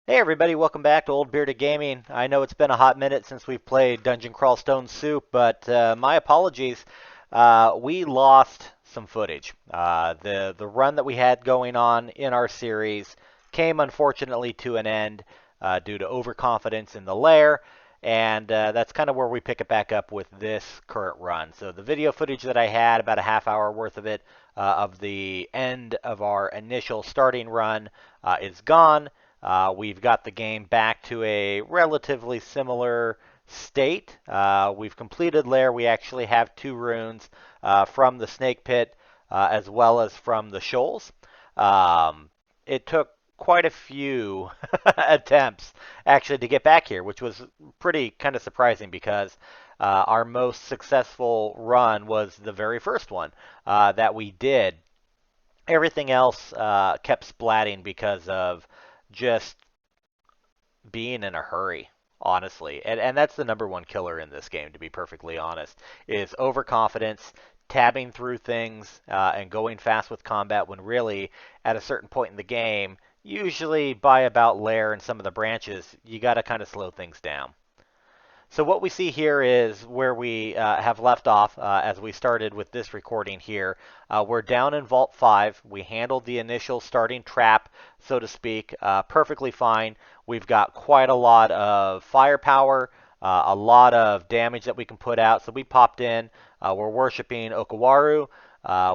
Hey everybody, welcome back to Old Bearded Gaming. I know it's been a hot minute since we've played Dungeon Crawl Stone Soup, but my apologies. We lost some footage. The run that we had going on in our series came unfortunately to an end due to overconfidence in the Lair, and that's kind of where we pick it back up with this current run. So the video footage that I had, about a half hour worth of it, of the end of our initial starting run, is gone. We've got the game back to a relatively similar state. We've completed Lair. We actually have two runes from the Snake Pit as well as from the Shoals. It took quite a few attempts actually to get back here, which was pretty kind of surprising because our most successful run was the very first one that we did. Everything else kept splatting because of just being in a hurry, honestly. And that's the number one killer in this game, to be perfectly honest, is overconfidence, tabbing through things, and going fast with combat when really, at a certain point in the game, usually by about Lair and some of the branches, you got to kind of slow things down. So what we see here is where we have left off as we started with this recording here. We're down in Vault 5. We handled the initial starting trap, so to speak, perfectly fine. We've got quite a lot of firepower, a lot of damage that we can put out. So we popped in. We're worshiping Okawaru.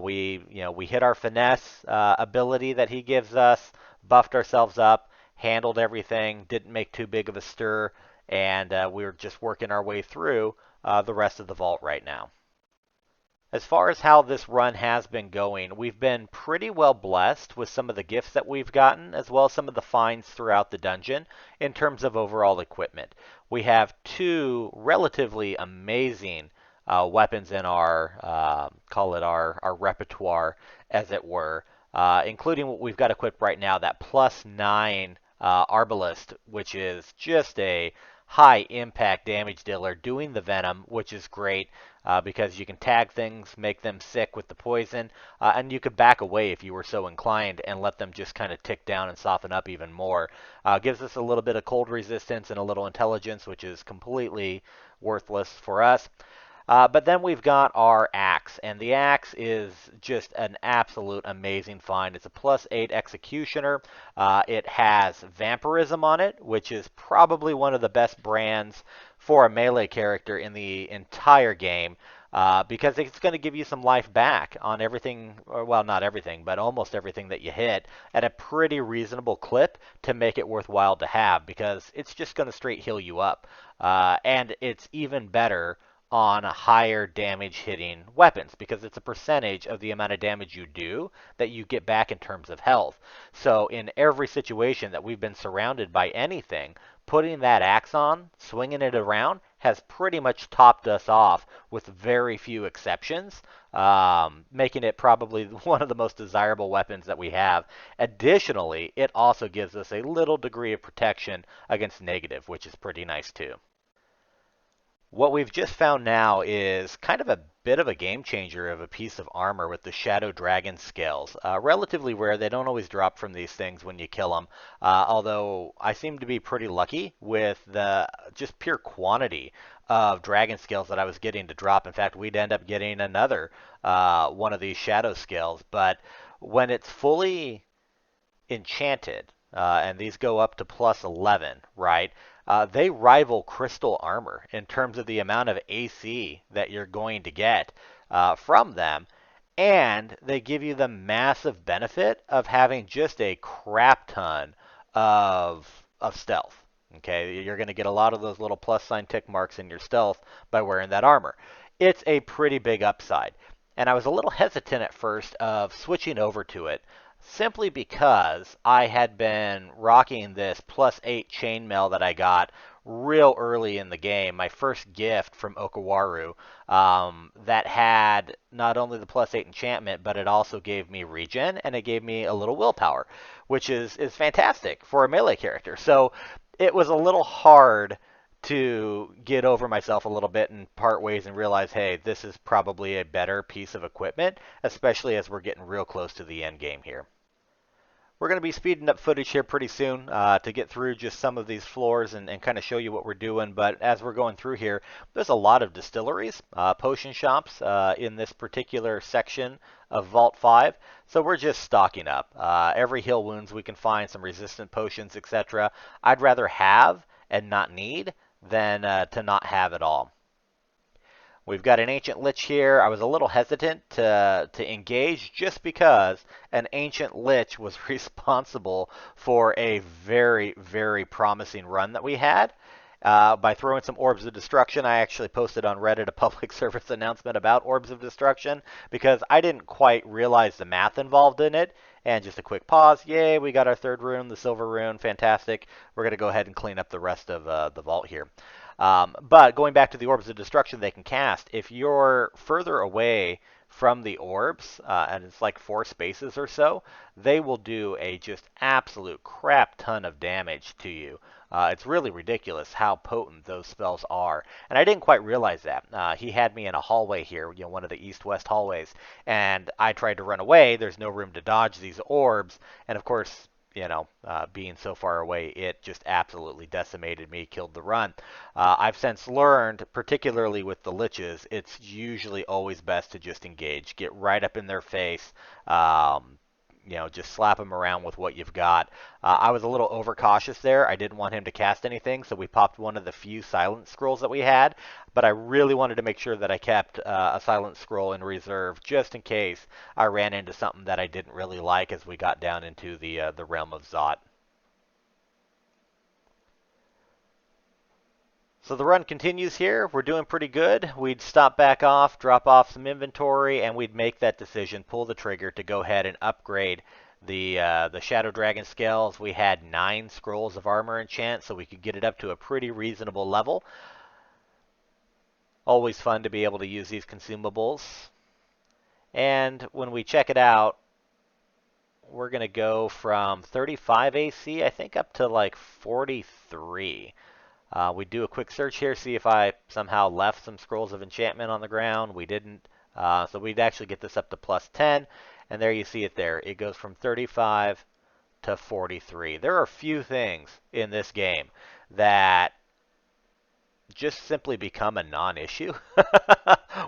We hit our finesse ability that he gives us, buffed ourselves up, handled everything, didn't make too big of a stir, and we're just working our way through the rest of the vault right now. As far as how this run has been going, we've been pretty well blessed with some of the gifts that we've gotten, as well as some of the finds throughout the dungeon in terms of overall equipment. We have two relatively amazing weapons in our, call it our repertoire, as it were, including what we've got equipped right now, that +9 Arbalist, which is just a high impact damage dealer doing the venom, which is great because you can tag things, make them sick with the poison, and you could back away if you were so inclined and let them just kind of tick down and soften up even more. Gives us a little bit of cold resistance and a little intelligence, which is completely worthless for us. But then we've got our axe, and the axe is just an absolute amazing find. It's a +8 executioner. It has vampirism on it, which is probably one of the best brands for a melee character in the entire game. Because it's going to give you some life back on everything, or well, not everything, but almost everything that you hit at a pretty reasonable clip to make it worthwhile to have, because it's just going to straight heal you up. And it's even better on higher damage hitting weapons because it's a percentage of the amount of damage you do that you get back in terms of health. So in every situation that we've been surrounded by anything, putting that axe on, swinging it around, has pretty much topped us off with very few exceptions, making it probably one of the most desirable weapons that we have. Additionally, it also gives us a little degree of protection against negative, which is pretty nice too. What we've just found now is kind of a bit of a game changer of a piece of armor with the Shadow Dragon scales. Relatively rare. They don't always drop from these things when you kill them. Although I seem to be pretty lucky with the just pure quantity of dragon scales that I was getting to drop. In fact, we'd end up getting another one of these Shadow scales. But when it's fully enchanted, and these go up to +11, right? They rival crystal armor in terms of the amount of AC that you're going to get from them. And they give you the massive benefit of having just a crap ton of stealth. Okay, you're going to get a lot of those little plus sign tick marks in your stealth by wearing that armor. It's a pretty big upside. And I was a little hesitant at first of switching over to it simply because I had been rocking this +8 chainmail that I got real early in the game, my first gift from Okawaru, that had not only the +8 enchantment, but it also gave me regen and it gave me a little willpower, which is fantastic for a melee character. So it was a little hard to get over myself a little bit and part ways and realize, hey, this is probably a better piece of equipment, especially as we're getting real close to the end game here. We're going to be speeding up footage here pretty soon to get through just some of these floors and kind of show you what we're doing. But as we're going through here, there's a lot of distilleries, potion shops in this particular section of Vault 5. So we're just stocking up. Every heal wounds we can find, some resistant potions, etc. I'd rather have and not need than to not have at all. We've got an Ancient Lich here. I was a little hesitant to engage just because an Ancient Lich was responsible for a very, very promising run that we had. By throwing some Orbs of Destruction, I actually posted on Reddit a public service announcement about Orbs of Destruction because I didn't quite realize the math involved in it. And just a quick pause. Yay, we got our third rune, the Silver Rune. Fantastic. We're going to go ahead and clean up the rest of the vault here. But going back to the Orbs of Destruction they can cast, if you're further away from the orbs, and it's like 4 spaces or so, they will do a just absolute crap ton of damage to you. It's really ridiculous how potent those spells are. And I didn't quite realize that. He had me in a hallway here, one of the east-west hallways, and I tried to run away. There's no room to dodge these orbs, and of course, being so far away, it just absolutely decimated me, killed the run. I've since learned, particularly with the liches, it's usually always best to just engage, get right up in their face, just slap him around with what you've got. I was a little overcautious there. I didn't want him to cast anything, so we popped one of the few silent scrolls that we had, but I really wanted to make sure that I kept a silent scroll in reserve just in case I ran into something that I didn't really like as we got down into the realm of Zot. So the run continues here. We're doing pretty good. We'd stop back off, drop off some inventory, and we'd make that decision, pull the trigger to go ahead and upgrade the Shadow Dragon scales. We had 9 scrolls of armor enchant, so we could get it up to a pretty reasonable level. Always fun to be able to use these consumables. And when we check it out, we're going to go from 35 AC, I think, up to like 43. We do a quick search here, see if I somehow left some scrolls of enchantment on the ground. We didn't. So we'd actually get this up to plus 10. And there you see it there. It goes from 35 to 43. There are a few things in this game that just simply become a non-issue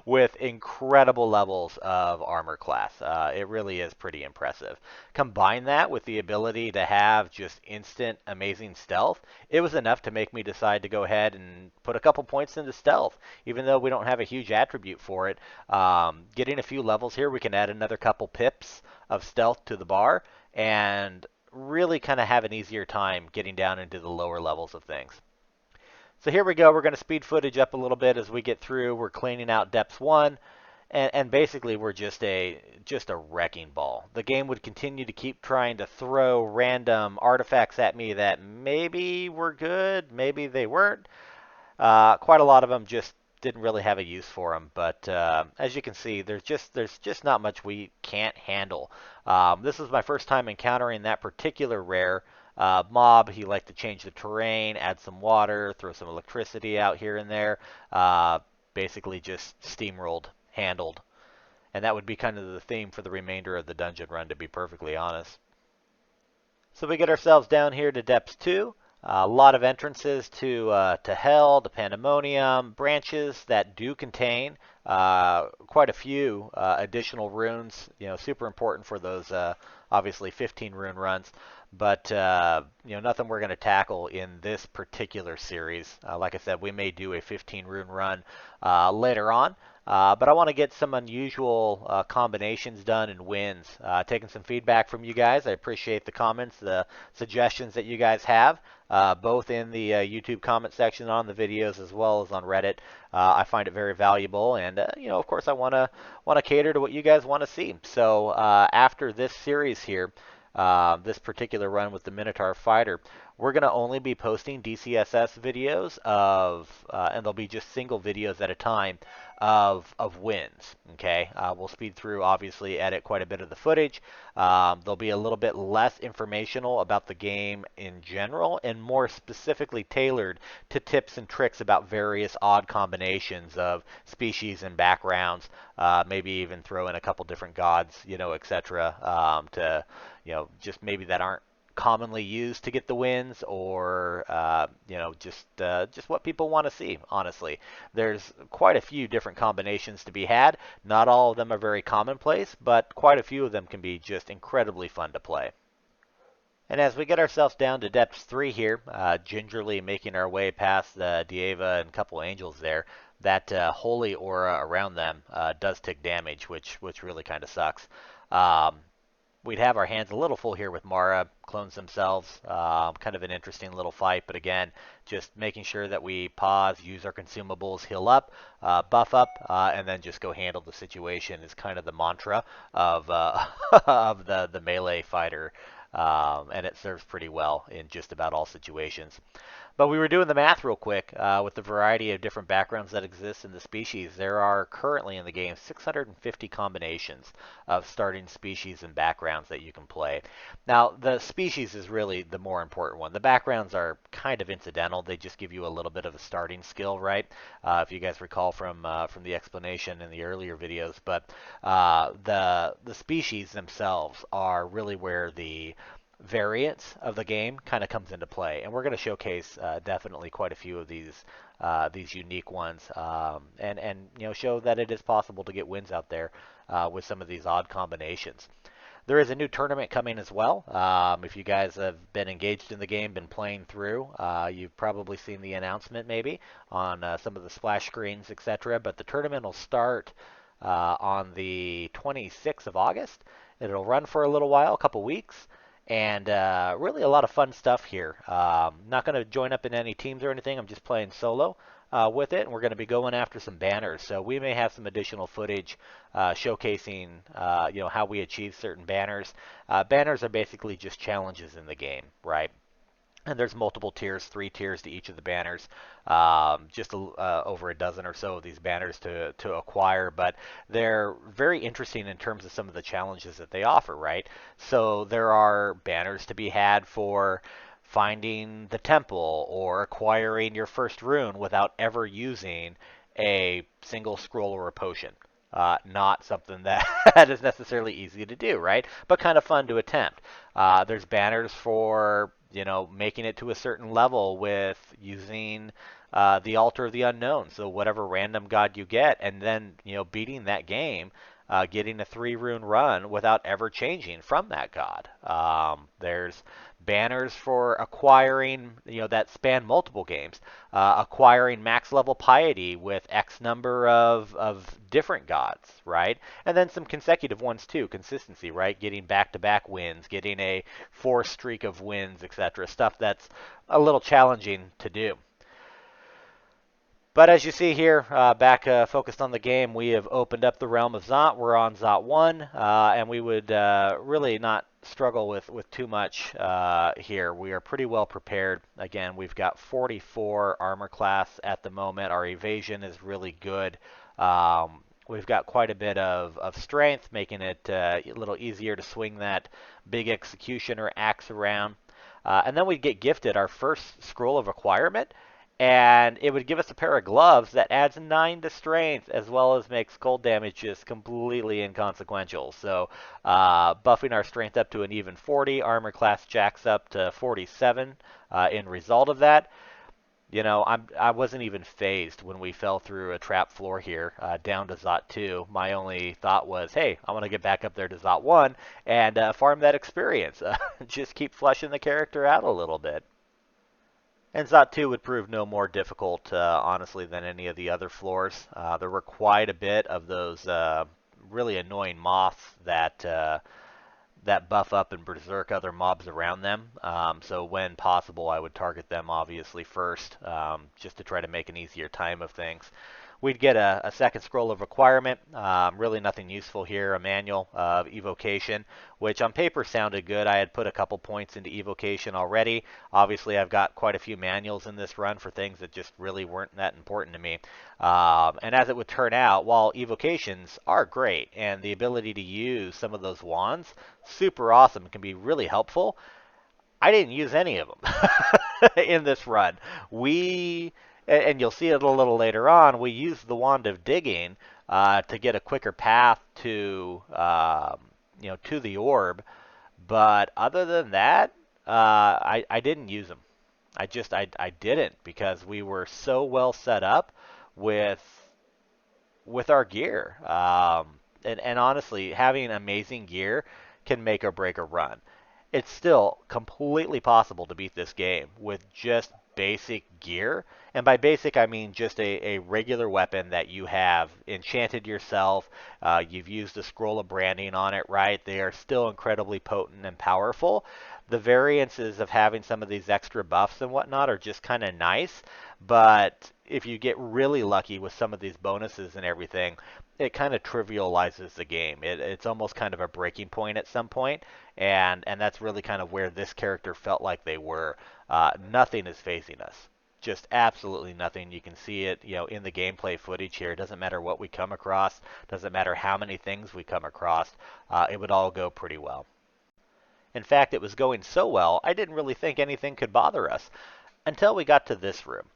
with incredible levels of armor class. It really is pretty impressive. Combine that with the ability to have just instant amazing stealth. It was enough to make me decide to go ahead and put a couple points into stealth, even though we don't have a huge attribute for it. Getting a few levels here, we can add another couple pips of stealth to the bar and really kind of have an easier time getting down into the lower levels of things. So here we go. We're going to speed footage up a little bit as we get through. We're cleaning out depths 1, and basically we're just a wrecking ball. The game would continue to keep trying to throw random artifacts at me that maybe were good, maybe they weren't. Quite a lot of them just didn't really have a use for them, but as you can see, there's just not much we can't handle. This was my first time encountering that particular rare. Mob. He liked to change the terrain, add some water, throw some electricity out here and there. Basically just steamrolled, handled. And that would be kind of the theme for the remainder of the dungeon run, to be perfectly honest. So we get ourselves down here to Depths 2. A lot of entrances to Hell, to Pandemonium, branches that do contain quite a few additional runes. Super important for those obviously 15 rune runs. But nothing we're going to tackle in this particular series. Like I said, we may do a 15 rune run later on. But I want to get some unusual combinations done and wins. Taking some feedback from you guys. I appreciate the comments, the suggestions that you guys have, both in the YouTube comment section on the videos as well as on Reddit. I find it very valuable, and of course, I want to cater to what you guys want to see. So after this series here, this particular run with the Minotaur fighter, we're going to only be posting DCSS videos and they'll be just single videos at a time of wins. Okay, we'll speed through, obviously, edit quite a bit of the footage. There'll be a little bit less informational about the game in general and more specifically tailored to tips and tricks about various odd combinations of species and backgrounds. Maybe even throw in a couple different gods, etc. To, just maybe that aren't commonly used to get the wins, or just what people want to see. Honestly, there's quite a few different combinations to be had. Not all of them are very commonplace, but quite a few of them can be just incredibly fun to play. And as we get ourselves down to depths 3 here, gingerly making our way past the Dieva and a couple angels there, that holy aura around them does tick damage, which really kind of sucks. Um, we'd have our hands a little full here with Mara, clones themselves. Kind of an interesting little fight, but again, just making sure that we pause, use our consumables, heal up, buff up, and then just go handle the situation is kind of the mantra of of the melee fighter. And it serves pretty well in just about all situations. But we were doing the math real quick with the variety of different backgrounds that exist in the species. There are currently in the game 650 combinations of starting species and backgrounds that you can play. Now, the species is really the more important one. The backgrounds are kind of incidental. They just give you a little bit of a starting skill, right? If you guys recall from the explanation in the earlier videos. But the species themselves are really where the variance of the game kind of comes into play, and we're going to showcase definitely quite a few of these unique ones, and show that it is possible to get wins out there with some of these odd combinations. There is a new tournament coming as well. If you guys have been engaged in the game, been playing through, you've probably seen the announcement maybe on some of the splash screens, etc. But the tournament will start on the 26th of August. It'll run for a little while, a couple weeks. And really a lot of fun stuff here. Not going to join up in any teams or anything. I'm just playing solo with it, and we're going to be going after some banners. So we may have some additional footage showcasing, how we achieve certain banners. Banners are basically just challenges in the game, right? And there's multiple tiers, 3 tiers to each of the banners. Just over a dozen or so of these banners to acquire, but they're very interesting in terms of some of the challenges that they offer, right? So there are banners to be had for finding the temple or acquiring your first rune without ever using a single scroll or a potion. Not something that that is necessarily easy to do, right? But kind of fun to attempt. There's banners for making it to a certain level with using the Altar of the Unknown, so whatever random god you get, and then beating that game, getting a 3 rune run without ever changing from that god. There's banners for acquiring, that span multiple games, acquiring max level piety with X number of different gods, right? And then some consecutive ones too, consistency, right? Getting back-to-back wins, getting a 4 streak of wins, etc. Stuff that's a little challenging to do. But as you see here, back focused on the game, we have opened up the realm of Zot. We're on Zot 1, and we would really not struggle with too much here. We are pretty well prepared. Again, we've got 44 armor class at the moment. Our evasion is really good. We've got quite a bit of strength, making it a little easier to swing that big execution or axe around. And then we get gifted our first scroll of acquirement, and it would give us a pair of gloves that adds 9 to strength, as well as makes cold damage just completely inconsequential. So buffing our strength up to an even 40, armor class jacks up to 47 in result of that. I wasn't even phased when we fell through a trap floor here down to Zot 2. My only thought was, hey, I want to get back up there to Zot 1 and farm that experience. Just keep fleshing the character out a little bit. And Zot 2 would prove no more difficult, honestly, than any of the other floors. There were quite a bit of those really annoying moths that buff up and berserk other mobs around them. So when possible, I would target them obviously first, just to try to make an easier time of things. we'd get a second scroll of requirement. Really nothing useful here. A manual of evocation, which on paper sounded good. I had put a couple points into evocation already. Obviously, I've got quite a few manuals in this run for things that just really weren't that important to me. And as it would turn out, while evocations are great and the ability to use some of those wands, super awesome, can be really helpful, I didn't use any of them in this run. And you'll see it a little later on, we used the Wand of Digging to get a quicker path to, to the orb. But other than that, I didn't use them. I didn't because we were so well set up with our gear. And honestly, having amazing gear can make or break a run. It's still completely possible to beat this game with just basic gear. And by basic, I mean just a regular weapon that you have enchanted yourself. You've used a scroll of branding on it, right? They are still incredibly potent and powerful. The variances of having some of these extra buffs and whatnot are just kind of nice. But if you get really lucky with some of these bonuses and everything, it kind of trivializes the game. It's almost kind of a breaking point at some point, and that's really kind of where this character felt like they were. Nothing is phasing us. Just absolutely nothing. You can see it, in the gameplay footage here. It doesn't matter what we come across. Doesn't matter how many things we come across. It would all go pretty well. In fact, it was going so well, I didn't really think anything could bother us until we got to this room.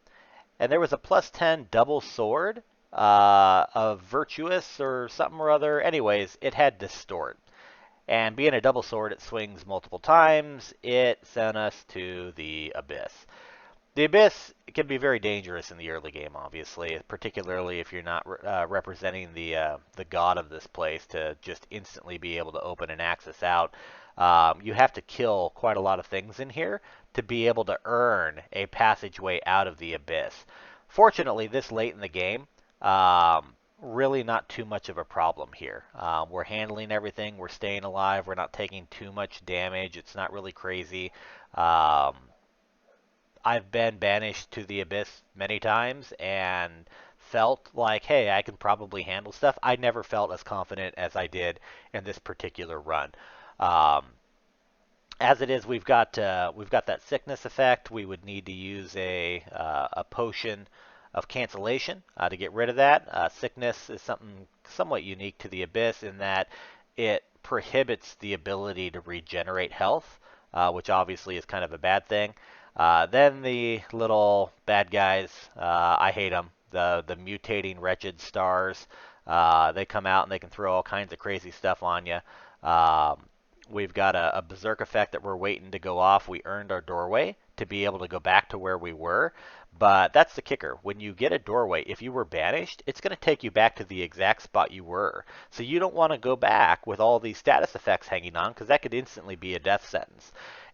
And there was a plus 10 double sword of Virtuous or something or other. Anyways, it had Distort. And being a double sword, it swings multiple times. It sent us to the Abyss. The Abyss can be very dangerous in the early game, obviously, particularly if you're not representing the god of this place to just instantly be able to open and access out. You have to kill quite a lot of things in here to be able to earn a passageway out of the Abyss. Fortunately, this late in the game, really not too much of a problem here. We're handling everything. We're staying alive. We're not taking too much damage. It's not really crazy. I've been banished to the Abyss many times and felt like, hey, I can probably handle stuff. I never felt as confident as I did in this particular run. Um, as it is, we've got that sickness effect. We would need to use a potion of cancellation to get rid of that. Sickness is something somewhat unique to the Abyss in that it prohibits the ability to regenerate health, which obviously is kind of a bad thing. Then the little bad guys, I hate them. The mutating wretched stars. They come out and they can throw all kinds of crazy stuff on you. We've got a berserk effect that we're waiting to go off. We earned our doorway to be able to go back to where we were. But that's the kicker. When you get a doorway, if you were banished, it's going to take you back to the exact spot you were. So you don't want to go back with all these status effects hanging on because that could instantly be a death sentence.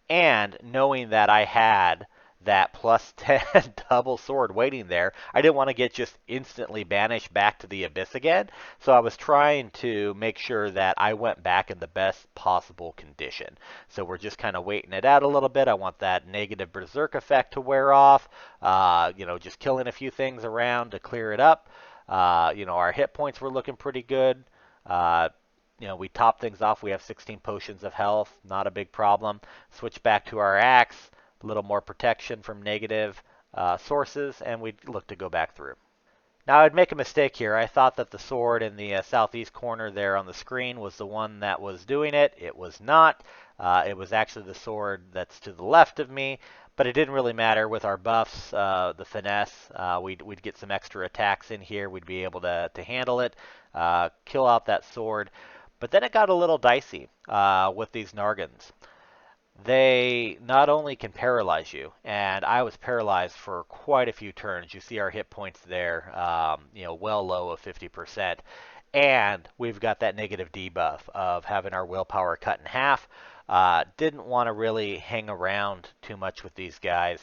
And knowing that I had that plus 10 double sword waiting there, I didn't want to get just instantly banished back to the Abyss again. So I was trying to make sure that I went back in the best possible condition. So we're just kind of waiting it out a little bit. I want that negative berserk effect to wear off. Just killing a few things around to clear it up. Our hit points were looking pretty good. We top things off. We have 16 potions of health. Not a big problem. Switch back to our axe. A little more protection from negative sources, and we look to go back through. Now, I'd make a mistake here. I thought that the sword in the southeast corner there on the screen was the one that was doing it. It was not. It was actually the sword that's to the left of me, but it didn't really matter. With our buffs, the finesse, we'd get some extra attacks in here. We'd be able to handle it, kill out that sword. But then it got a little dicey with these Nargans. They not only can paralyze you, and I was paralyzed for quite a few turns. You see our hit points there, well low of 50%. And we've got that negative debuff of having our willpower cut in half. Didn't want to really hang around too much with these guys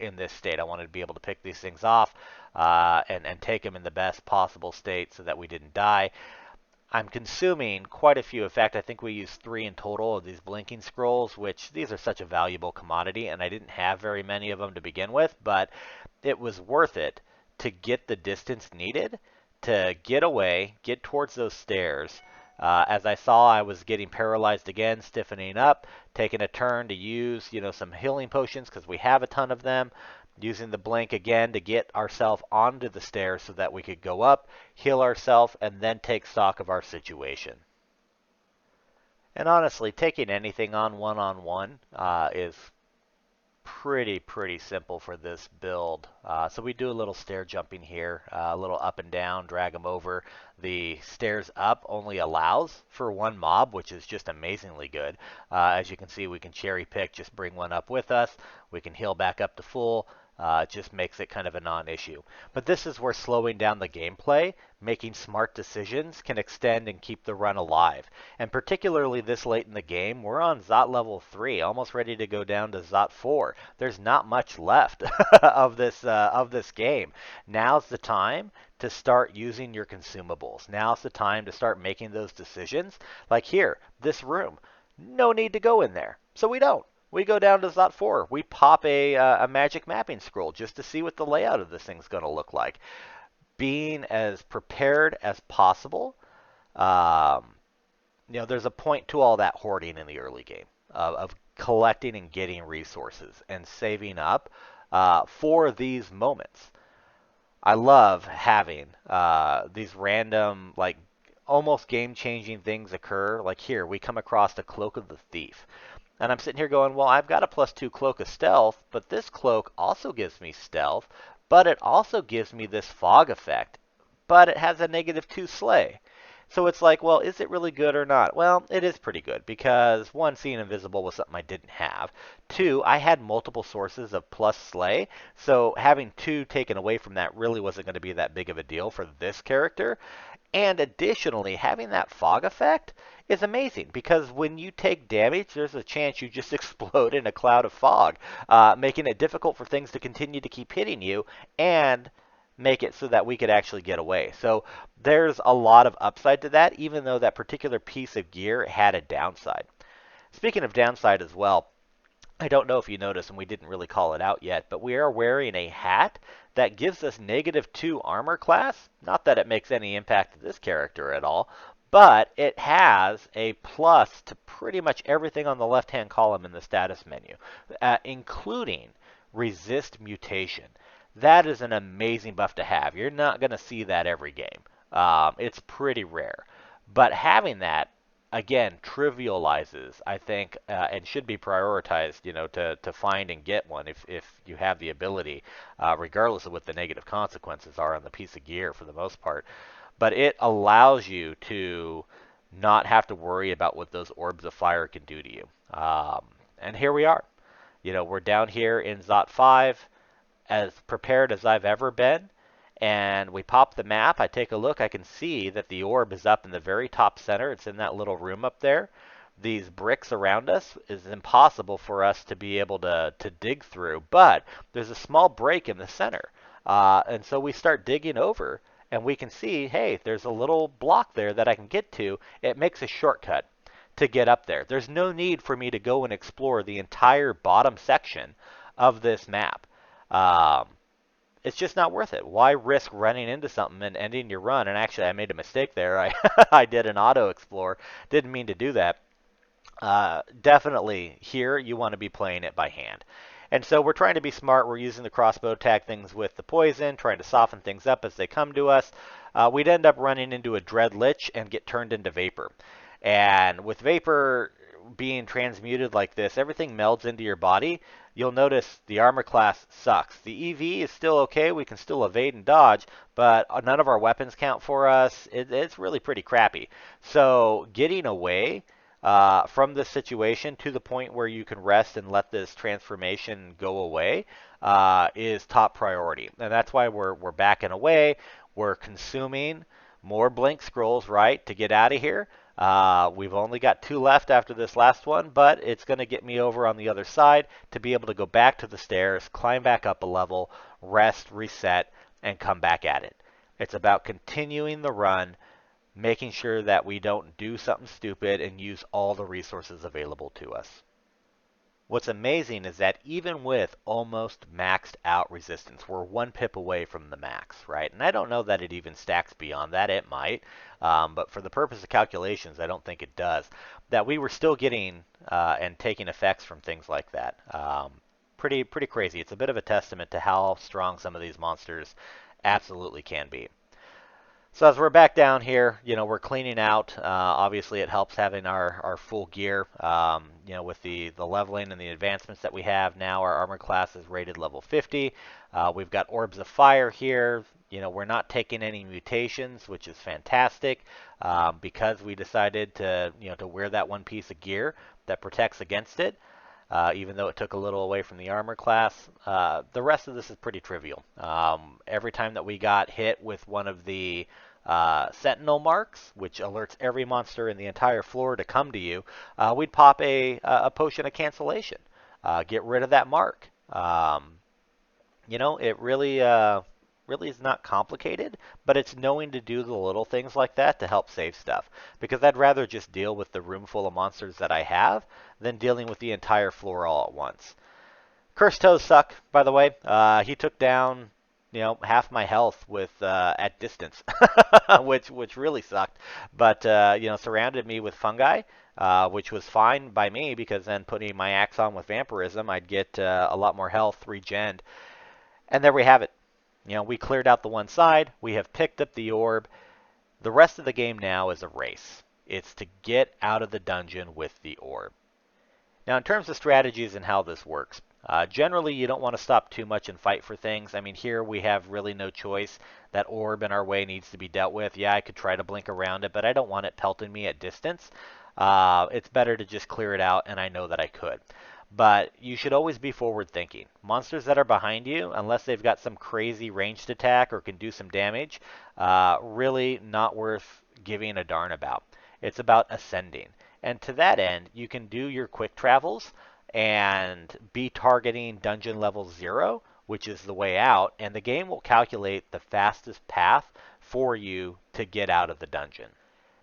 in this state. I wanted to be able to pick these things off and take them in the best possible state so that we didn't die. I'm consuming quite a few. In fact, I think we used 3 in total of these blinking scrolls, which these are such a valuable commodity, and I didn't have very many of them to begin with, but it was worth it to get the distance needed to get away, get towards those stairs. As I saw, I was getting paralyzed again, stiffening up, taking a turn to use, some healing potions because we have a ton of them, using the blink again to get ourselves onto the stairs so that we could go up, heal ourselves, and then take stock of our situation. And honestly, taking anything on one-on-one is pretty simple for this build. So we do a little stair jumping here, a little up and down, drag them over. The stairs up only allows for one mob, which is just amazingly good. As you can see, we can cherry pick, just bring one up with us. We can heal back up to full. It just makes it kind of a non-issue. But this is where slowing down the gameplay, making smart decisions, can extend and keep the run alive. And particularly this late in the game, we're on Zot level 3, almost ready to go down to Zot 4. There's not much left of this game. Now's the time to start using your consumables. Now's the time to start making those decisions. Like here, this room, no need to go in there, so we don't. We go down to Zot 4. We pop a magic mapping scroll just to see what the layout of this thing's going to look like. Being as prepared as possible. There's a point to all that hoarding in the early game of collecting and getting resources and saving up for these moments. I love having these random, like, almost game-changing things occur. Like here, we come across a Cloak of the Thief. And I'm sitting here going, well, I've got a +2 Cloak of Stealth, but this cloak also gives me stealth, but it also gives me this fog effect, but it has a -2 slay. So it's like, well, is it really good or not? Well, it is pretty good because, one, seeing invisible was something I didn't have. Two, I had multiple sources of plus slay, so having 2 taken away from that really wasn't going to be that big of a deal for this character. And additionally, having that fog effect is amazing because when you take damage, there's a chance you just explode in a cloud of fog, making it difficult for things to continue to keep hitting you and make it so that we could actually get away. So there's a lot of upside to that, even though that particular piece of gear had a downside. Speaking of downside as well, I don't know if you noticed, and we didn't really call it out yet, but we are wearing a hat that gives us -2 armor class. Not that it makes any impact to this character at all, but it has a plus to pretty much everything on the left-hand column in the status menu, including resist mutation. That is an amazing buff to have. You're not going to see that every game. It's pretty rare. But having that, again, trivializes, I think, and should be prioritized, to find and get one if you have the ability, regardless of what the negative consequences are on the piece of gear for the most part. But it allows you to not have to worry about what those orbs of fire can do to you. And here we are. We're down here in Zot 5, as prepared as I've ever been. And we pop the map. I take a look. I can see that the orb is up in the very top center. It's in that little room up there. These bricks around us is impossible for us to be able to dig through. But there's a small break in the center. And so we start digging over. And we can see, hey, there's a little block there that I can get to. It makes a shortcut to get up there. There's no need for me to go and explore the entire bottom section of this map. It's just not worth it. Why risk running into something and ending your run? And actually, I made a mistake there. I did an auto explore. Didn't mean to do that. Definitely here, you want to be playing it by hand. And so we're trying to be smart. We're using the crossbow to tag things with the poison, trying to soften things up as they come to us. We'd end up running into a Dread Lich and get turned into Vapor. And with Vapor being transmuted like this, everything melds into your body. You'll notice the armor class sucks. The EV is still okay. We can still evade and dodge, but none of our weapons count for us. It's really pretty crappy. So getting away from this situation to the point where you can rest and let this transformation go away is top priority. And that's why we're backing away. We're consuming more blink scrolls, right, to get out of here. We've only got 2 left after this last one, but it's going to get me over on the other side to be able to go back to the stairs, climb back up a level, rest, reset, and come back at it. It's about continuing the run, making sure that we don't do something stupid and use all the resources available to us. What's amazing is that even with almost maxed out resistance, we're 1 pip away from the max, right? And I don't know that it even stacks beyond that. It might, but for the purpose of calculations, I don't think it does. That we were still getting and taking effects from things like that. Pretty crazy. It's a bit of a testament to how strong some of these monsters absolutely can be. So as we're back down here, we're cleaning out. Obviously, it helps having our full gear. With the leveling and the advancements that we have now, our armor class is rated level 50. We've got orbs of fire here. We're not taking any mutations, which is fantastic, because we decided to wear that one piece of gear that protects against it. Even though it took a little away from the armor class. The rest of this is pretty trivial. Every time that we got hit with one of the sentinel marks, which alerts every monster in the entire floor to come to you, we'd pop a potion of cancellation. Get rid of that mark. It really is not complicated, but it's knowing to do the little things like that to help save stuff. Because I'd rather just deal with the room full of monsters that I have than dealing with the entire floor all at once. Cursed toes suck, by the way. He took down, half my health with at distance, which really sucked. But surrounded me with fungi, which was fine by me because then putting my axe on with vampirism, I'd get a lot more health regened. And there we have it. We cleared out the one side. We have picked up the orb. The rest of the game now is a race. It's to get out of the dungeon with the orb. Now, in terms of strategies and how this works, generally you don't want to stop too much and fight for things. I mean, here we have really no choice. That orb in our way needs to be dealt with. Yeah, I could try to blink around it, but I don't want it pelting me at distance. It's better to just clear it out, and I know that I could. But you should always be forward thinking. Monsters that are behind you, unless they've got some crazy ranged attack or can do some damage, really not worth giving a darn about. It's about ascending. And to that end, you can do your quick travels and be targeting dungeon level 0, which is the way out, and the game will calculate the fastest path for you to get out of the dungeon.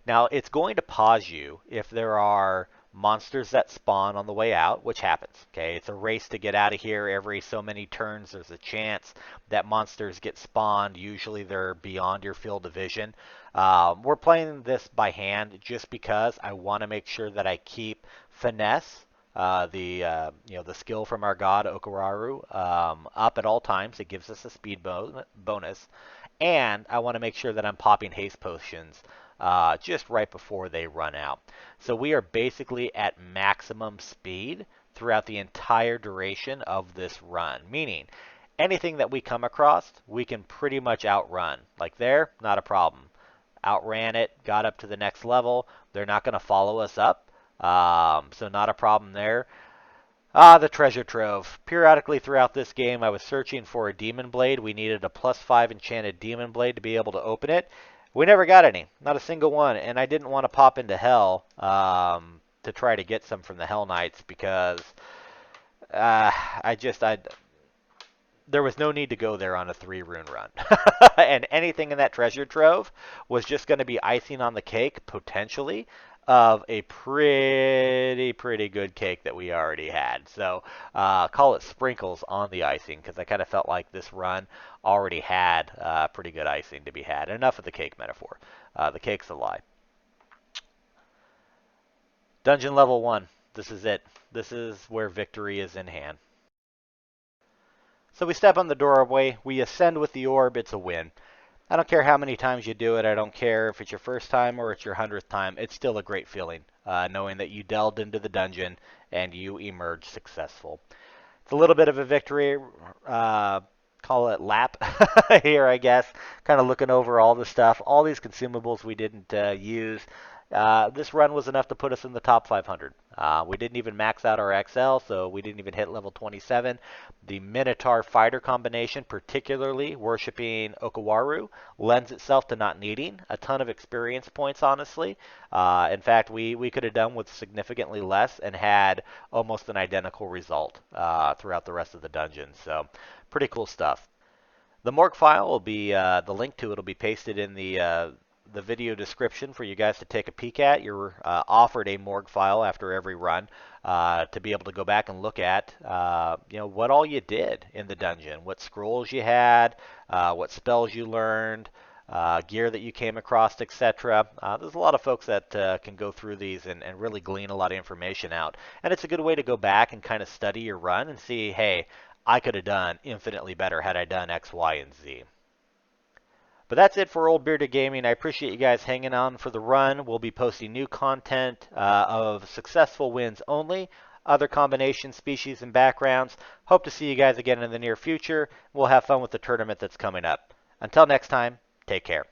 Now, it's going to pause you if there are monsters that spawn on the way out, which happens. Okay, it's a race to get out of here. Every so many turns, there's a chance that monsters get spawned. Usually, they're beyond your field of vision. We're playing this by hand just because I want to make sure that I keep finesse, the skill from our god Okuraru, up at all times. It gives us a speed bonus, and I want to make sure that I'm popping haste potions just right before they run out. So we are basically at maximum speed throughout the entire duration of this run, meaning anything that we come across, we can pretty much outrun. Like there, not a problem. Outran it, got up to the next level. They're not going to follow us up, so not a problem there. The treasure trove. Periodically throughout this game, I was searching for a demon blade. We needed a +5 enchanted demon blade to be able to open it. We never got any, not a single one, and I didn't want to pop into hell to try to get some from the Hell Knights because there was no need to go there on a 3-rune run. And anything in that treasure trove was just going to be icing on the cake, potentially, of a pretty good cake that we already had. So call it sprinkles on the icing, because I kind of felt like this run already had pretty good icing to be had. Enough of the cake metaphor. The cake's a lie. Dungeon level 1. This is it. This is where victory is in hand. So we step on the doorway, we ascend with the orb, it's a win. I don't care how many times you do it, I don't care if it's your first time or it's your 100th time, it's still a great feeling, knowing that you delved into the dungeon and you emerged successful. It's a little bit of a victory, call it lap here, I guess, kind of looking over all the stuff, all these consumables we didn't use. This run was enough to put us in the top 500. We didn't even max out our XL, so we didn't even hit level 27. The Minotaur fighter combination, particularly worshipping Okuraru, lends itself to not needing a ton of experience points, honestly. In fact, we could have done with significantly less and had almost an identical result throughout the rest of the dungeon. So, pretty cool stuff. The Morgue file will be, the link to it will be pasted in the the video description for you guys to take a peek at. You're offered a morgue file after every run to be able to go back and look at, what all you did in the dungeon, what scrolls you had, what spells you learned, gear that you came across, etc. There's a lot of folks that can go through these and really glean a lot of information out. And it's a good way to go back and kind of study your run and see, hey, I could have done infinitely better had I done X, Y, and Z. But that's it for Old Bearded Gaming. I appreciate you guys hanging on for the run. We'll be posting new content of successful wins only, other combination species and backgrounds. Hope to see you guys again in the near future. We'll have fun with the tournament that's coming up. Until next time, take care.